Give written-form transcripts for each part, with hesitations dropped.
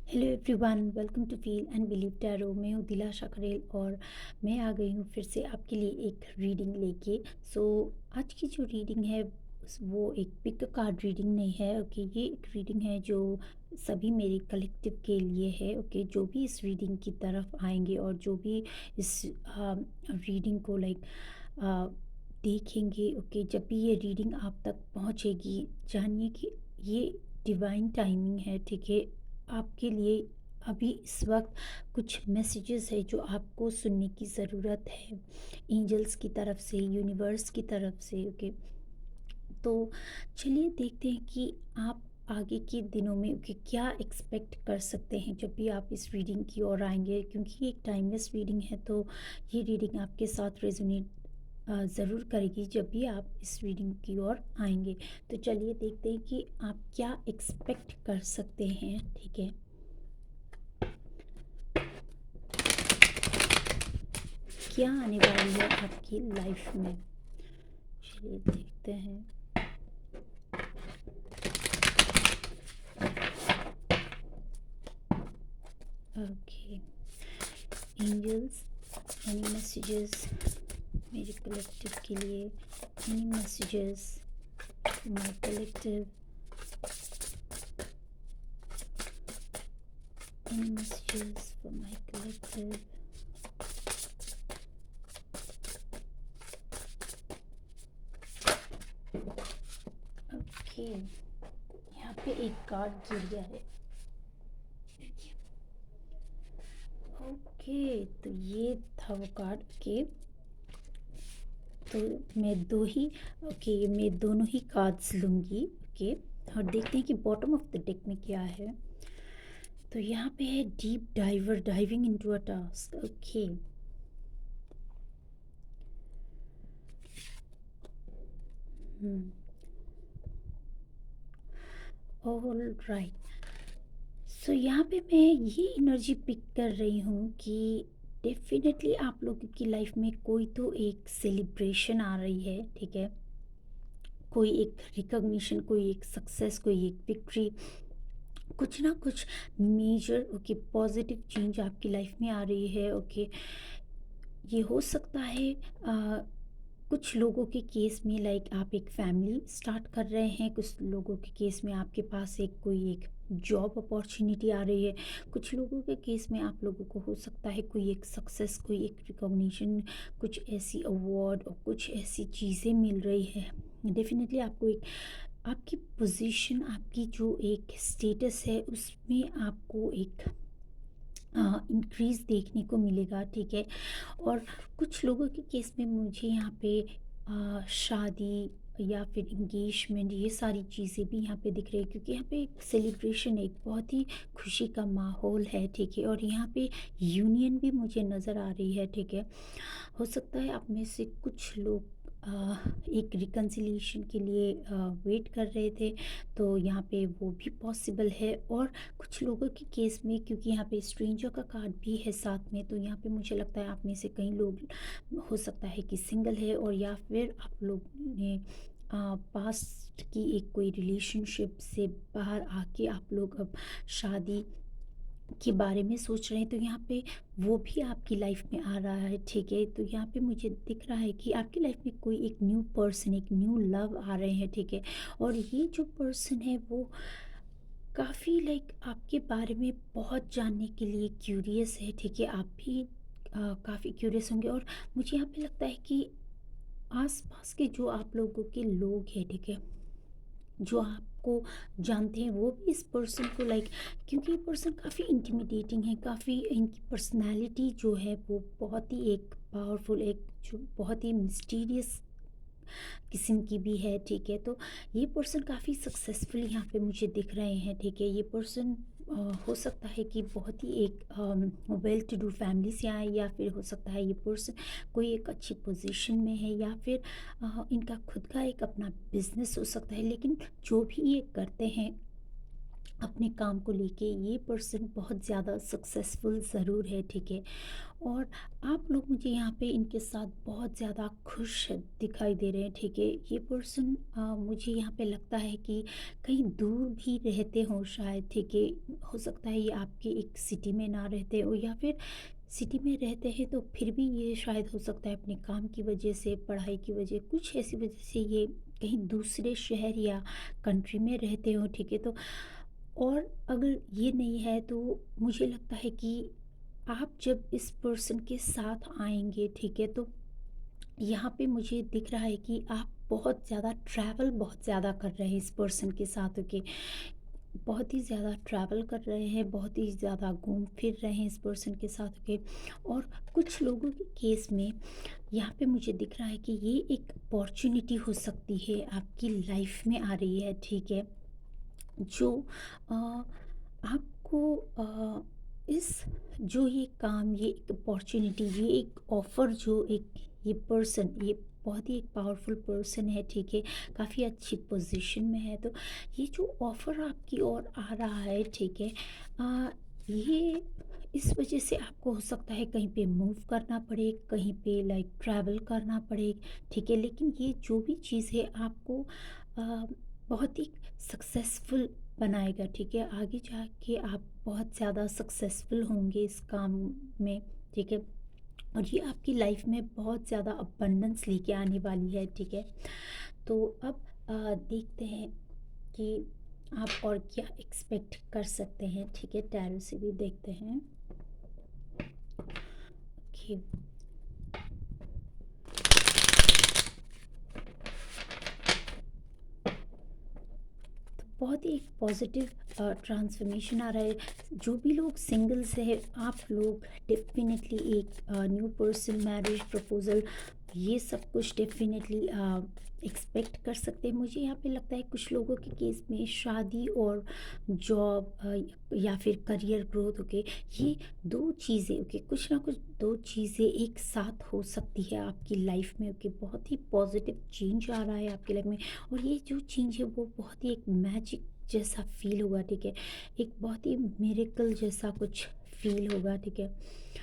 Hello everyone, welcome to feel and believe tarot. मैं हूँ दिलाशा करेल और मैं आ गई हूँ फिर से आपके लिए एक रीडिंग लेके। सो आज की जो रीडिंग है वो एक पिक कार्ड रीडिंग नहीं है। ओके, ये एक रीडिंग है जो सभी मेरे कलेक्टिव के लिए है। ओके, जो भी इस रीडिंग की तरफ आएंगे और जो भी इस रीडिंग को देखेंगे। ओके, जब भी ये रीडिंग आप तक पहुँचेगी, जानिए कि ये डिवाइन टाइमिंग है। ठीक है, आपके लिए अभी इस वक्त कुछ मैसेजेस है जो आपको सुनने की ज़रूरत है, एंजल्स की तरफ से, यूनिवर्स की तरफ से। ओके, तो चलिए देखते हैं कि आप आगे के दिनों में ओके क्या एक्सपेक्ट कर सकते हैं जब भी आप इस रीडिंग की ओर आएंगे, क्योंकि ये एक टाइमलेस रीडिंग है। तो ये रीडिंग आपके साथ रेजोनेट ज़रूर करेगी जब भी आप इस रीडिंग की ओर आएंगे। तो चलिए देखते हैं कि आप क्या एक्सपेक्ट कर सकते हैं। ठीक है, क्या आने वाली है आपकी लाइफ में, चलिए देखते हैं। ओके एंजल्स, एनी मैसेजेस मेरे कलेक्टिव के लिए, any messages my collective, any messages for my collective. Okay, यहाँ पे एक कार्ड गिर गया है। ओके, तो ये था वो कार्ड। ओके, तो मैं दोनों ही कार्ड्स लूँगी। ओके, और देखते हैं कि बॉटम ऑफ द डेक में क्या है। तो यहाँ पे है deep diver, diving into a task. Okay, all right. So यहाँ पे मैं ये एनर्जी पिक कर रही हूँ कि डेफिनेटली आप लोगों की लाइफ में कोई तो एक सेलिब्रेशन आ रही है। ठीक है, कोई एक रिकॉग्निशन, कोई एक सक्सेस, कोई एक विक्ट्री, कुछ ना कुछ मेजर ओके पॉजिटिव चेंज आपकी लाइफ में आ रही है। ओके, ये हो सकता है कुछ लोगों के केस में लाइक आप एक फैमिली स्टार्ट कर रहे हैं, कुछ लोगों के केस में आपके पास एक जॉब अपॉर्चुनिटी आ रही है, कुछ लोगों के केस में आप लोगों को हो सकता है कोई एक सक्सेस, कोई एक रिकॉग्निशन, कुछ ऐसी अवार्ड और कुछ ऐसी चीज़ें मिल रही है। डेफिनेटली आपको एक आपकी पोजीशन, आपकी जो एक स्टेटस है उसमें आपको एक इंक्रीज़ देखने को मिलेगा। ठीक है, और कुछ लोगों के केस में मुझे यहाँ पे शादी या फिर इंगेजमेंट, ये सारी चीज़ें भी यहाँ पे दिख रही है, क्योंकि यहाँ पे एक सेलिब्रेशन है, एक बहुत ही खुशी का माहौल है। ठीक है, और यहाँ पे यूनियन भी मुझे नज़र आ रही है। ठीक है, हो सकता है आप में से कुछ लोग एक रिकन्सिलिएशन के लिए वेट कर रहे थे, तो यहाँ पे वो भी पॉसिबल है। और कुछ लोगों के केस में, क्योंकि यहाँ पे स्ट्रेंजर का कार्ड भी है साथ में, तो यहाँ पे मुझे लगता है आप में से कई लोग हो सकता है कि सिंगल है, और या फिर आप लोग ने पास्ट की एक कोई रिलेशनशिप से बाहर आके आप लोग अब शादी के बारे में सोच रहे हैं। तो यहाँ पे वो भी आपकी लाइफ में आ रहा है। ठीक है, तो यहाँ पे मुझे दिख रहा है कि आपकी लाइफ में कोई एक न्यू पर्सन, एक न्यू लव आ रहे हैं। ठीक है, और ये जो पर्सन है वो काफ़ी लाइक आपके बारे में बहुत जानने के लिए क्यूरियस है। ठीक है, आप भी काफ़ी क्यूरियस होंगे, और मुझे यहाँ पे लगता है कि आसपास के जो आप लोगों के लोग हैं, ठीक है, जो आपको जानते हैं, वो भी इस पर्सन को लाइक, क्योंकि ये पर्सन काफ़ी इंटिमिडेटिंग है, काफ़ी इनकी पर्सनालिटी जो है वो बहुत ही एक पावरफुल, एक जो बहुत ही मिस्टीरियस किस्म की भी है। ठीक है, तो ये पर्सन काफ़ी सक्सेसफुल यहाँ पे मुझे दिख रहे हैं। ठीक है, ये पर्सन हो सकता है कि बहुत ही एक वेल टू डू फैमिली से आए, या फिर हो सकता है ये पर्सन कोई एक अच्छी पोजीशन में है, या फिर इनका खुद का एक अपना बिजनेस हो सकता है। लेकिन जो भी ये करते हैं, अपने काम को लेके ये पर्सन बहुत ज़्यादा सक्सेसफुल ज़रूर है, ठीक है। और आप लोग मुझे यहाँ पे इनके साथ बहुत ज़्यादा खुश दिखाई दे रहे हैं, ठीक है। ये पर्सन मुझे यहाँ पे लगता है कि कहीं दूर भी रहते हों शायद, ठीक है। हो सकता है ये आपके एक सिटी में ना रहते हो, या फिर सिटी में रहते हैं तो फिर भी ये शायद हो सकता है अपने काम की वजह से, पढ़ाई की वजह, कुछ ऐसी वजह से ये कहीं दूसरे शहर या कंट्री में रहते हो, ठीक है। तो और अगर ये नहीं है तो मुझे लगता है कि आप जब इस पर्सन के साथ आएँगे, ठीक है, तो यहाँ पे मुझे दिख रहा है कि आप बहुत ज़्यादा ट्रैवल बहुत ज़्यादा कर रहे हैं इस पर्सन के साथ होके। बहुत ही ज़्यादा ट्रैवल कर रहे हैं, बहुत ही ज़्यादा घूम फिर रहे हैं इस पर्सन के साथ होके। और कुछ लोगों के केस में यहाँ पे मुझे दिख रहा है कि ये एक अपॉर्च्युनिटी हो सकती है, आपकी लाइफ में आ रही है, ठीक है। जो अ, आपको इस जो ये काम, ये एक अपॉर्चुनिटी, ये एक ऑफ़र, जो एक ये पर्सन, ये बहुत ही एक पावरफुल पर्सन है, ठीक है। काफ़ी अच्छी पोजीशन में है, तो ये जो ऑफ़र आपकी ओर आ रहा है, ठीक है। ये इस वजह से आपको हो सकता है कहीं पे मूव करना पड़े, कहीं पे लाइक ट्रैवल करना पड़े, ठीक है। लेकिन ये जो भी चीज़ है आपको अ, बहुत ही सक्सेसफुल बनाएगा, ठीक है। आगे जाके आप बहुत ज़्यादा सक्सेसफुल होंगे इस काम में, ठीक है। और ये आपकी लाइफ में बहुत ज़्यादा अबंडेंस लेके आने वाली है, ठीक है। तो अब देखते हैं कि आप और क्या एक्सपेक्ट कर सकते हैं, ठीक है। टैरो से भी देखते हैं कि बहुत ही एक पॉजिटिव ट्रांसफॉर्मेशन आ रहा है। जो भी लोग सिंगल्स है, आप लोग डेफिनेटली एक न्यू पर्सन, मैरिज प्रपोजल, ये सब कुछ डेफिनेटली एक्सपेक्ट कर सकते हैं। मुझे यहाँ पे लगता है कुछ लोगों के केस में शादी और जॉब या फिर करियर ग्रोथ, ओके, ये दो चीज़ें, ओके, कुछ ना कुछ दो चीज़ें एक साथ हो सकती है आपकी लाइफ में, ओके। बहुत ही पॉजिटिव चेंज आ रहा है आपकी लाइफ में। और ये जो चेंज है वो बहुत ही एक मैजिक जैसा फील होगा, ठीक है। एक बहुत ही मिरेकल जैसा कुछ फील होगा, ठीक है।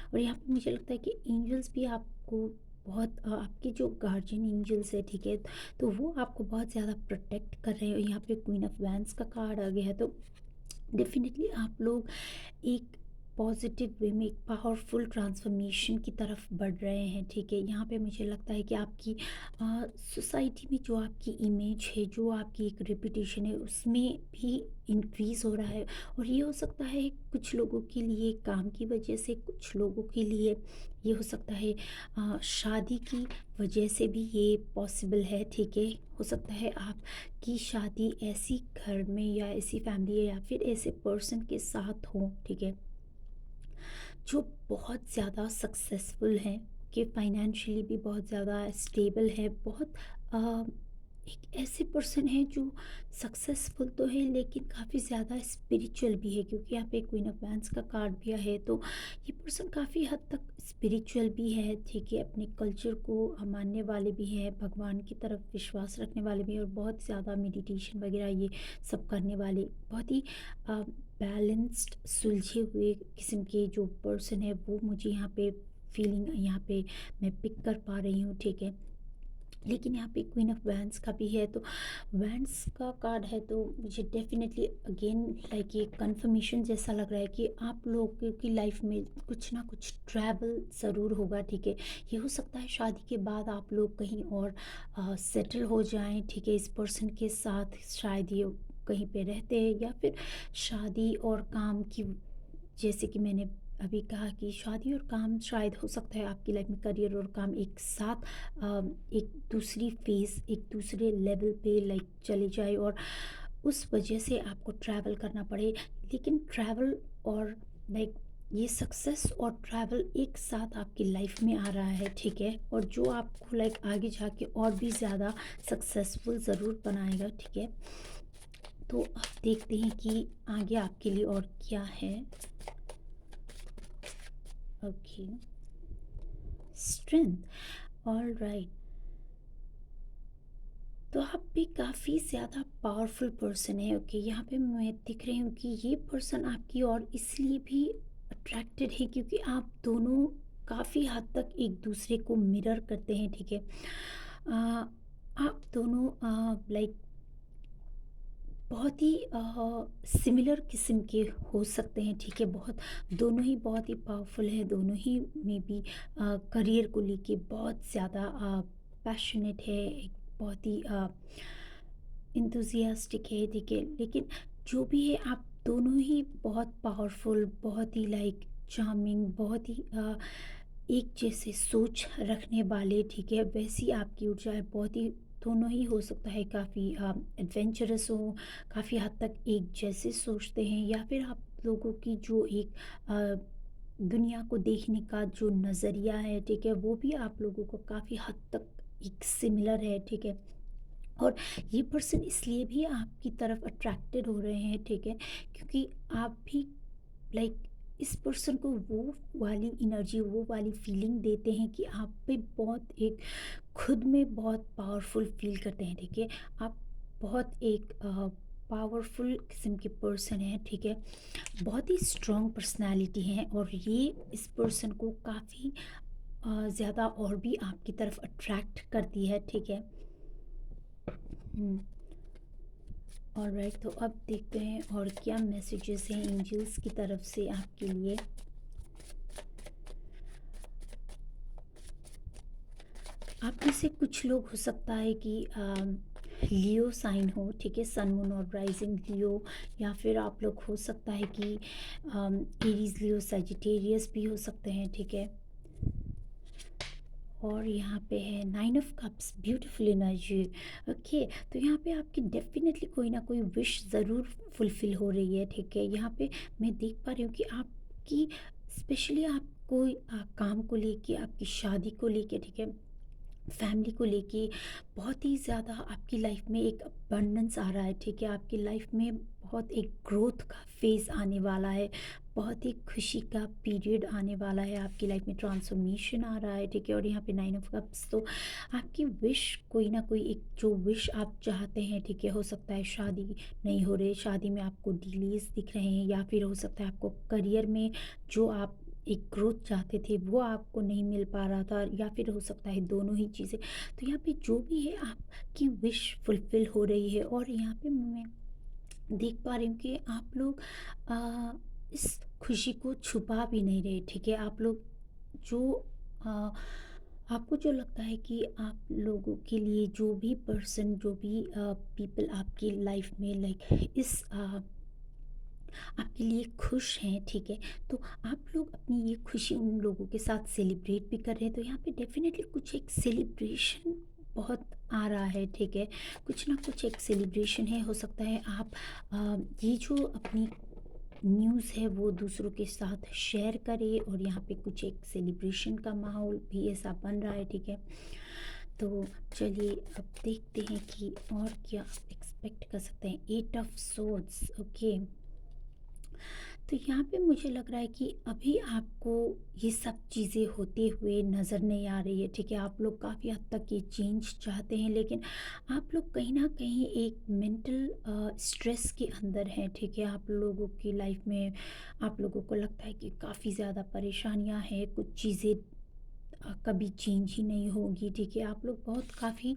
और यहाँ पे मुझे लगता है कि एंजल्स भी आपको बहुत आपके जो गार्जियन एंजल्स है, ठीक है, तो वो आपको बहुत ज़्यादा प्रोटेक्ट कर रहे हैं। यहाँ पे क्वीन ऑफ वैंस का कार्ड आ गया है, तो डेफिनेटली आप लोग एक पॉजिटिव वे में एक पावरफुल ट्रांसफॉर्मेशन की तरफ बढ़ रहे हैं, ठीक है। यहाँ पे मुझे लगता है कि आपकी सोसाइटी में जो आपकी इमेज है, जो आपकी एक रेपुटेशन है, उसमें भी इंक्रीज़ हो रहा है। और ये हो सकता है कुछ लोगों के लिए काम की वजह से, कुछ लोगों के लिए ये हो सकता है शादी की वजह से भी ये पॉसिबल है, ठीक है। हो सकता है आपकी शादी ऐसी घर में या ऐसी फैमिली या फिर ऐसे पर्सन के साथ हो, ठीक है, जो बहुत ज़्यादा सक्सेसफुल हैं, कि फाइनेंशियली भी बहुत ज़्यादा स्टेबल है, बहुत अ, एक ऐसे पर्सन है जो सक्सेसफुल तो है लेकिन काफ़ी ज़्यादा स्पिरिचुअल भी है, क्योंकि यहाँ पे क्वीन ऑफ वैंस का कार्ड भी है। तो ये पर्सन काफ़ी हद तक स्पिरिचुअल भी है, ठीक है। अपने कल्चर को मानने वाले भी हैं, भगवान की तरफ विश्वास रखने वाले भी हैं, और बहुत ज़्यादा मेडिटेशन वगैरह ये सब करने वाले, बहुत ही बैलेंस्ड सुलझे हुए किस्म के जो पर्सन है, वो मुझे यहाँ पे फीलिंग यहाँ पे मैं पिक कर पा रही हूँ, ठीक है। लेकिन यहाँ पे क्वीन ऑफ वैंस का भी है, तो वैंस का कार्ड है, तो मुझे डेफिनेटली अगेन लाइक ये कंफर्मेशन जैसा लग रहा है कि आप लोगों की लाइफ में कुछ ना कुछ ट्रैवल ज़रूर होगा, ठीक है। ये हो सकता है शादी के बाद आप लोग कहीं और सेटल हो जाएं, ठीक है, इस पर्सन के साथ शायद ये कहीं पे रहते हैं, या फिर शादी और काम की, जैसे कि मैंने अभी कहा कि शादी और काम शायद हो सकता है आपकी लाइफ में करियर और काम एक साथ एक दूसरी फेज़, एक दूसरे लेवल पे लाइक चले जाए, और उस वजह से आपको ट्रैवल करना पड़े। लेकिन ट्रैवल और लाइक ये सक्सेस और ट्रैवल एक साथ आपकी लाइफ में आ रहा है, ठीक है। और जो आपको लाइक आगे जाके और भी ज़्यादा सक्सेसफुल ज़रूर बनाएगा, ठीक है। तो अब देखते हैं कि आगे आपके लिए और क्या है। Okay, strength, all right. तो आप भी काफ़ी ज़्यादा पावरफुल पर्सन है। ओके, यहाँ पे मैं दिख रही हूँ कि ये पर्सन आपकी और इसलिए भी अट्रैक्टेड है क्योंकि आप दोनों काफ़ी हद तक एक दूसरे को मिरर करते हैं, ठीक है। आप दोनों लाइक बहुत ही सिमिलर किस्म के हो सकते हैं, ठीक है। बहुत दोनों ही बहुत ही पावरफुल है, दोनों ही में भी करियर को लेके बहुत ज़्यादा पैशनेट है, एक बहुत ही इंथुजियास्टिक है, ठीक है। लेकिन जो भी है आप दोनों ही बहुत पावरफुल, बहुत ही लाइक चार्मिंग, बहुत ही एक जैसे सोच रखने वाले, ठीक है। वैसी आपकी ऊर्जा है, बहुत ही दोनों ही हो सकता है काफ़ी एडवेंचरस हो, काफ़ी हद तक एक जैसे सोचते हैं, या फिर आप लोगों की जो एक अ, दुनिया को देखने का जो नज़रिया है, ठीक है, वो भी आप लोगों को काफ़ी हद तक एक सिमिलर है, ठीक है। और ये पर्सन इसलिए भी आपकी तरफ अट्रैक्टेड हो रहे हैं, ठीक है, क्योंकि आप भी लाइक इस पर्सन को वो वाली एनर्जी, वो वाली फीलिंग देते हैं कि आप भी बहुत एक खुद में बहुत पावरफुल फील करते हैं, ठीक है। आप बहुत एक पावरफुल किस्म के पर्सन हैं, ठीक है। बहुत ही स्ट्रॉन्ग पर्सनालिटी है और ये इस पर्सन को काफ़ी ज़्यादा और भी आपकी तरफ अट्रैक्ट करती है, ठीक है। हम्म। ऑलराइट, तो अब देखते हैं और क्या मैसेजेस हैं एंजल्स की तरफ से आपके लिए। आप में से कुछ लोग हो सकता है कि लियो साइन हो, ठीक है, सन मून और राइजिंग लियो, या फिर आप लोग हो सकता है कि एरीज लियो सजिटेरियस भी हो सकते हैं, ठीक है। और यहाँ पे है nine of cups, beautiful energy. Okay, तो यहाँ पे आपकी डेफिनेटली कोई ना कोई विश ज़रूर फुलफिल हो रही है, ठीक है। यहाँ पे मैं देख पा रही हूँ कि आपकी स्पेशली आप कोई काम को लेके, आपकी शादी को लेके, ठीक है, फैमिली को लेके बहुत ही ज़्यादा आपकी लाइफ में एक अबंडेंस आ रहा है, ठीक है। आपकी लाइफ में बहुत एक ग्रोथ का फेज़ आने वाला है, बहुत ही खुशी का पीरियड आने वाला है, आपकी लाइफ में ट्रांसफॉर्मेशन आ रहा है, ठीक है। और यहाँ पे नाइन ऑफ कप्स, तो आपकी विश कोई ना कोई एक जो विश आप चाहते हैं, ठीक है, हो सकता है शादी नहीं हो रही, शादी में आपको डिलेस दिख रहे हैं, या फिर हो सकता है आपको करियर में जो आप एक ग्रोथ चाहते थे वो आपको नहीं मिल पा रहा था, या फिर हो सकता है दोनों ही चीज़ें। तो यहाँ पे जो भी है आपकी विश फुलफिल हो रही है। और यहाँ पे मैं देख पा रही हूँ कि आप लोग आ, इस खुशी को छुपा भी नहीं रहे, ठीक है। आप लोग जो आ, आपको जो लगता है कि आप लोगों के लिए जो भी पर्सन, जो भी पीपल आपकी लाइफ में लाइक इस आपके लिए खुश हैं, ठीक है। तो आप लोग अपनी ये खुशी उन लोगों के साथ सेलिब्रेट भी कर रहे हैं, तो यहाँ पे डेफिनेटली कुछ एक सेलिब्रेशन बहुत आ रहा है, ठीक है। कुछ ना कुछ एक सेलिब्रेशन है, हो सकता है आप ये जो अपनी न्यूज़ है वो दूसरों के साथ शेयर करें, और यहाँ पे कुछ एक सेलिब्रेशन का माहौल भी ऐसा बन रहा है, ठीक है। तो चलिए अब देखते हैं कि और क्या आप एक्सपेक्ट कर सकते हैं। Eight of swords, okay. तो यहाँ पे मुझे लग रहा है कि अभी आपको ये सब चीज़ें होते हुए नज़र नहीं आ रही है, ठीक है। आप लोग काफ़ी हद तक ये चेंज चाहते हैं, लेकिन आप लोग कहीं ना कहीं एक मेंटल स्ट्रेस के अंदर हैं, ठीक है। आप लोगों की लाइफ में आप लोगों को लगता है कि काफ़ी ज़्यादा परेशानियां हैं, कुछ चीज़ें कभी चेंज ही नहीं होगी, ठीक है। आप लोग बहुत काफ़ी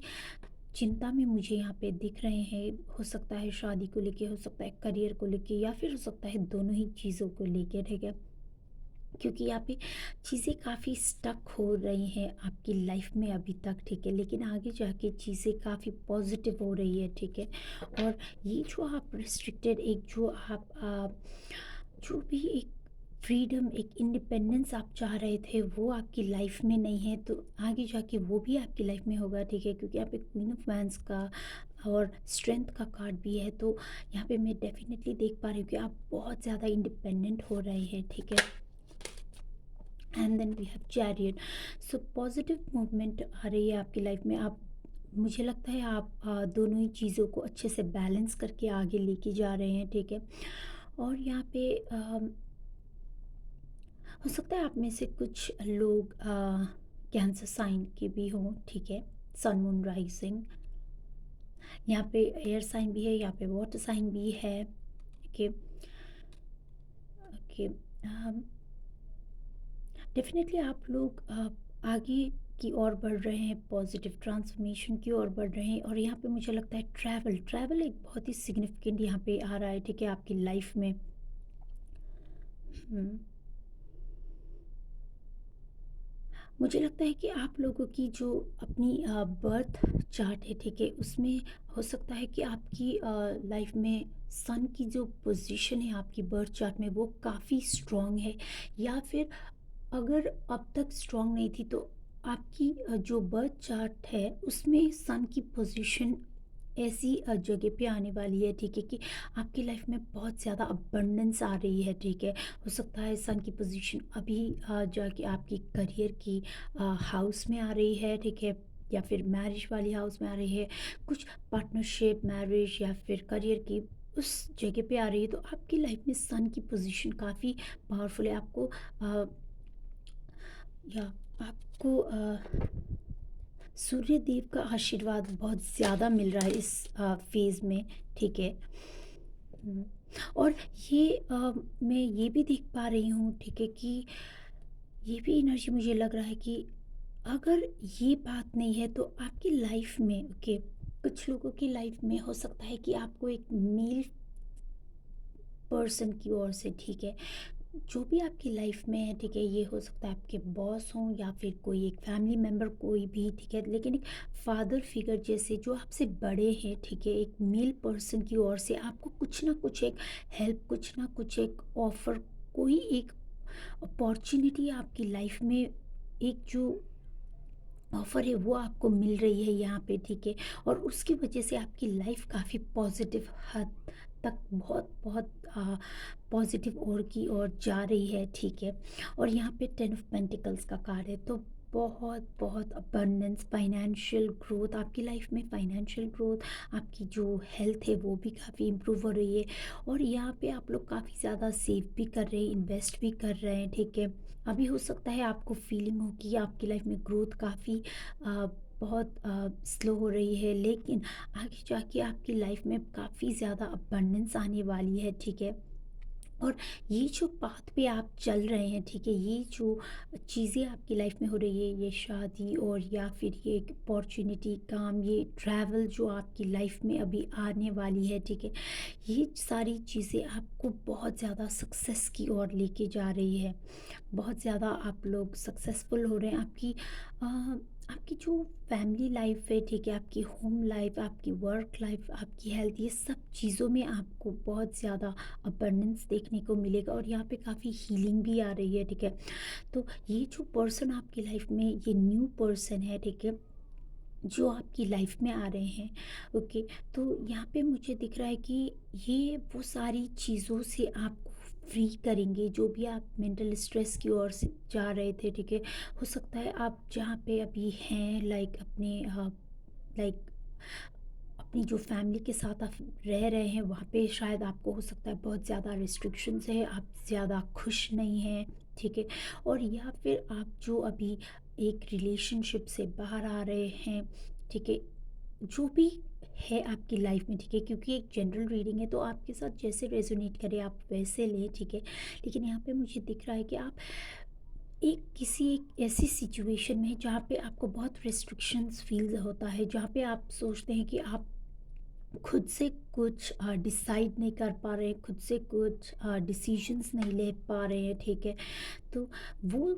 चिंता में मुझे यहाँ पे दिख रहे हैं, हो सकता है शादी को लेके, हो सकता है करियर को लेके, या फिर हो सकता है दोनों ही चीज़ों को लेके, ठीक है। क्योंकि यहाँ पे चीज़ें काफ़ी स्टक हो रही हैं आपकी लाइफ में अभी तक, ठीक है, लेकिन आगे जाके चीज़ें काफ़ी पॉजिटिव हो रही है, ठीक है। और ये जो आप रिस्ट्रिक्टेड एक जो आप जो भी एक फ्रीडम, एक इंडिपेंडेंस आप चाह रहे थे वो आपकी लाइफ में नहीं है, तो आगे जाके वो भी आपकी लाइफ में होगा, ठीक है। क्योंकि यहाँ पे क्वीन ऑफ वैंस का और स्ट्रेंथ का कार्ड भी है, तो यहाँ पे मैं डेफिनेटली देख पा रही हूँ कि आप बहुत ज़्यादा इंडिपेंडेंट हो रहे हैं, ठीक है। And then we have chariot, so positive movement आ रही है आपकी लाइफ में। आप मुझे लगता है आप दोनों ही चीज़ों को अच्छे से बैलेंस करके आगे लेके जा रहे हैं, ठीक है। और यहाँ पे हो सकता है आप में से कुछ लोग कैंसर साइन के भी हों, ठीक है, सन मून राइजिंग। यहाँ पे एयर साइन भी है, यहाँ पे वाटर साइन भी है। Okay, okay. डेफ़िनेटली आप लोग आगे की ओर बढ़ रहे हैं, पॉज़िटिव ट्रांसफ़ॉर्मेशन की ओर बढ़ रहे हैं, और यहाँ पे मुझे लगता है ट्रैवल ट्रैवल एक बहुत ही सिग्निफ़िकेंट यहाँ पे आ रहा है, ठीक है, आपकी लाइफ़ में। हुँ। मुझे लगता है कि आप लोगों की जो अपनी बर्थ चार्ट है, ठीक है, उसमें हो सकता है कि आपकी लाइफ में सन की जो पोजीशन है आपकी बर्थ चार्ट में वो काफ़ी स्ट्रॉन्ग है, या फिर अगर अब तक स्ट्रॉन्ग नहीं थी तो आपकी जो बर्थ चार्ट है उसमें सन की पोजीशन ऐसी जगह पे आने वाली है, ठीक है, कि आपकी लाइफ में बहुत ज़्यादा अबंडेंस आ रही है, ठीक है। हो सकता है सन की पोजीशन अभी जाके आपकी करियर की हाउस में आ रही है, ठीक है, या फिर मैरिज वाली हाउस में आ रही है, कुछ पार्टनरशिप, मैरिज या फिर करियर की उस जगह पे आ रही है, तो आपकी लाइफ में सन की पोजीशन काफ़ी पावरफुल है। आपको अ, या आपको सूर्य देव का आशीर्वाद बहुत ज़्यादा मिल रहा है इस फेज़ में, ठीक है। हुँ। और ये मैं ये भी देख पा रही हूँ, ठीक है, कि ये भी एनर्जी मुझे लग रहा है कि अगर ये बात नहीं है तो आपकी लाइफ में, ओके, कुछ लोगों की लाइफ में हो सकता है कि आपको एक मेल पर्सन की ओर से, ठीक है, जो भी आपकी लाइफ में है, ठीक है, ये हो सकता है आपके बॉस हों या फिर कोई एक फैमिली मेम्बर, कोई भी, ठीक है, लेकिन एक फादर फिगर जैसे जो आपसे बड़े हैं, ठीक है, एक मेल पर्सन की ओर से आपको कुछ ना कुछ एक हेल्प, कुछ ना कुछ एक ऑफर, कोई एक अपॉर्चुनिटी आपकी लाइफ में, एक जो ऑफ़र है वो आपको मिल रही है यहाँ पे, ठीक है, और उसकी वजह से आपकी लाइफ काफ़ी पॉजिटिव हद तक, बहुत बहुत पॉजिटिव ओर की ओर जा रही है, ठीक है। और यहाँ पे 10 ऑफ पेंटिकल्स का कार्ड है, तो बहुत बहुत अबंडेंस, फाइनेंशियल ग्रोथ आपकी लाइफ में, फाइनेंशियल ग्रोथ, आपकी जो हेल्थ है वो भी काफ़ी इम्प्रूव हो रही है, और यहाँ पे आप लोग काफ़ी ज़्यादा सेव भी कर रहे हैं, इन्वेस्ट भी कर रहे हैं, ठीक है। अभी हो सकता है आपको फीलिंग हो कि आपकी लाइफ में ग्रोथ काफ़ी बहुत स्लो हो रही है, लेकिन आगे जाके आपकी लाइफ में काफ़ी ज़्यादा अबंडेंस आने वाली है, ठीक है। और ये जो पाथ पे आप चल रहे हैं, ठीक है, ये जो चीज़ें आपकी लाइफ में हो रही है, ये शादी और या फिर ये एक अपॉर्चुनिटी, काम, ये ट्रैवल जो आपकी लाइफ में अभी आने वाली है, ठीक है, ये सारी चीज़ें आपको बहुत ज़्यादा सक्सेस की ओर लेके जा रही है। बहुत ज़्यादा आप लोग सक्सेसफुल हो रहे हैं। आपकी जो फैमिली लाइफ है, ठीक है, आपकी होम लाइफ, आपकी वर्क लाइफ, आपकी हेल्थ, ये सब चीज़ों में आपको बहुत ज़्यादा अबंडेंस देखने को मिलेगा, और यहाँ पे काफ़ी हीलिंग भी आ रही है, ठीक है। तो ये जो पर्सन आपकी लाइफ में, ये न्यू पर्सन है, ठीक है, जो आपकी लाइफ में आ रहे हैं, ओके, तो यहाँ पे मुझे दिख रहा है कि ये वो सारी चीज़ों से आपको फ्री करेंगे, जो भी आप मेंटल स्ट्रेस की ओर से जा रहे थे, ठीक है। हो सकता है आप जहाँ पे अभी हैं, लाइक अपने लाइक अपनी जो फैमिली के साथ आप रह रहे हैं वहाँ पे शायद आपको हो सकता है बहुत ज़्यादा रिस्ट्रिक्शंस है, आप ज़्यादा खुश नहीं हैं, ठीक है। और या फिर आप जो अभी एक रिलेशनशिप से बाहर आ रहे हैं, ठीक है, जो भी है आपकी लाइफ में, ठीक है, क्योंकि एक जनरल रीडिंग है तो आपके साथ जैसे रेजोनेट करे आप वैसे लें, ठीक है। लेकिन यहाँ पे मुझे दिख रहा है कि आप एक किसी एक ऐसी सिचुएशन में हैं जहाँ पे आपको बहुत रिस्ट्रिक्शंस फील होता है, जहाँ पे आप सोचते हैं कि आप खुद से कुछ डिसाइड नहीं कर पा रहे हैं, खुद से कुछ डिसीजंस नहीं ले पा रहे हैं, ठीक है। तो वो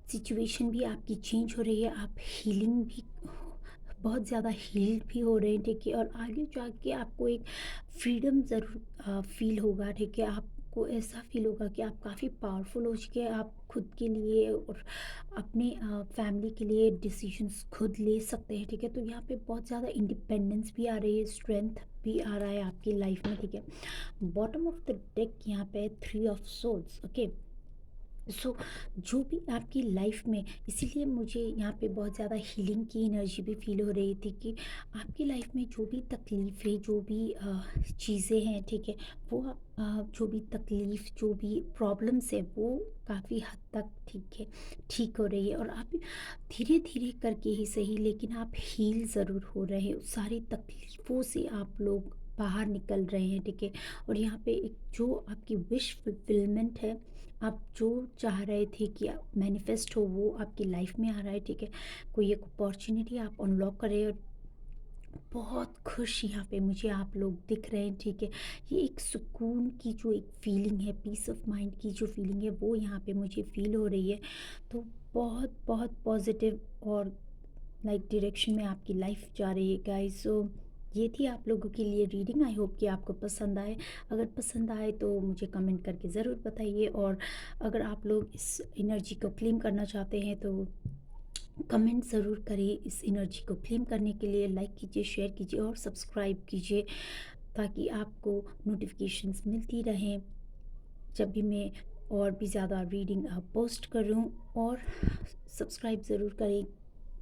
सिचुएशन भी आपकी चेंज हो रही है, आप हीलिंग भी बहुत ज़्यादा हील्ड भी हो रहे हैं, ठीक है, और आगे जाके आपको एक फ्रीडम ज़रूर फील होगा, ठीक है। आपको ऐसा फील होगा कि आप काफ़ी पावरफुल हो चुके हैं, आप खुद के लिए और अपने फैमिली के लिए डिसीजंस खुद ले सकते हैं, ठीक है। तो यहाँ पे बहुत ज़्यादा इंडिपेंडेंस भी आ रही है, स्ट्रेंथ भी आ रहा है आपकी लाइफ में, ठीक है। बॉटम ऑफ द डेक यहाँ पे 3 ऑफ सोल्स, ओके। सो जो भी आपकी लाइफ में, इसीलिए मुझे यहाँ पे बहुत ज़्यादा हीलिंग की एनर्जी भी फील हो रही थी कि आपकी लाइफ में जो भी तकलीफ़ें, जो भी चीज़ें हैं, ठीक है, वो जो भी तकलीफ़, जो भी प्रॉब्लम्स है, वो काफ़ी हद तक ठीक है, ठीक हो रही है। और आप धीरे धीरे करके ही सही, लेकिन आप हील ज़रूर हो रहे हैं, उस सारी तकलीफ़ों से आप लोग बाहर निकल रहे हैं, ठीक है। और यहाँ पे एक जो आपकी विश फुलफिलमेंट है, आप जो चाह रहे थे कि मैनिफेस्ट हो, वो आपकी लाइफ में आ रहा है, ठीक है। कोई एक अपॉर्चुनिटी आप अनलॉक कर रहे हो। बहुत खुश यहाँ पे मुझे आप लोग दिख रहे हैं, ठीक है। ये एक सुकून की जो एक फीलिंग है, पीस ऑफ माइंड की जो फीलिंग है, वो यहाँ पे मुझे फील हो रही है। तो बहुत बहुत पॉजिटिव और लाइक डायरेक्शन में आपकी लाइफ जा रही है गाइस। सो ये थी आप लोगों के लिए रीडिंग। आई होप कि आपको पसंद आए। अगर पसंद आए तो मुझे कमेंट करके ज़रूर बताइए। और अगर आप लोग इस एनर्जी को क्लेम करना चाहते हैं तो कमेंट ज़रूर करिए। इस एनर्जी को क्लेम करने के लिए लाइक कीजिए, शेयर कीजिए और सब्सक्राइब कीजिए, ताकि आपको नोटिफिकेशंस मिलती रहें जब भी मैं और भी ज़्यादा रीडिंग पोस्ट करूं। और सब्सक्राइब ज़रूर करें,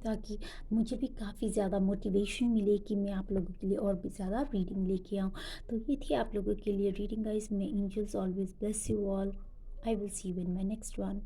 ताकि मुझे भी काफ़ी ज़्यादा मोटिवेशन मिले कि मैं आप लोगों के लिए और भी ज़्यादा रीडिंग लेके आऊँ। तो ये थी आप लोगों के लिए reading guys. May angels always bless you all. I will see you in my next one.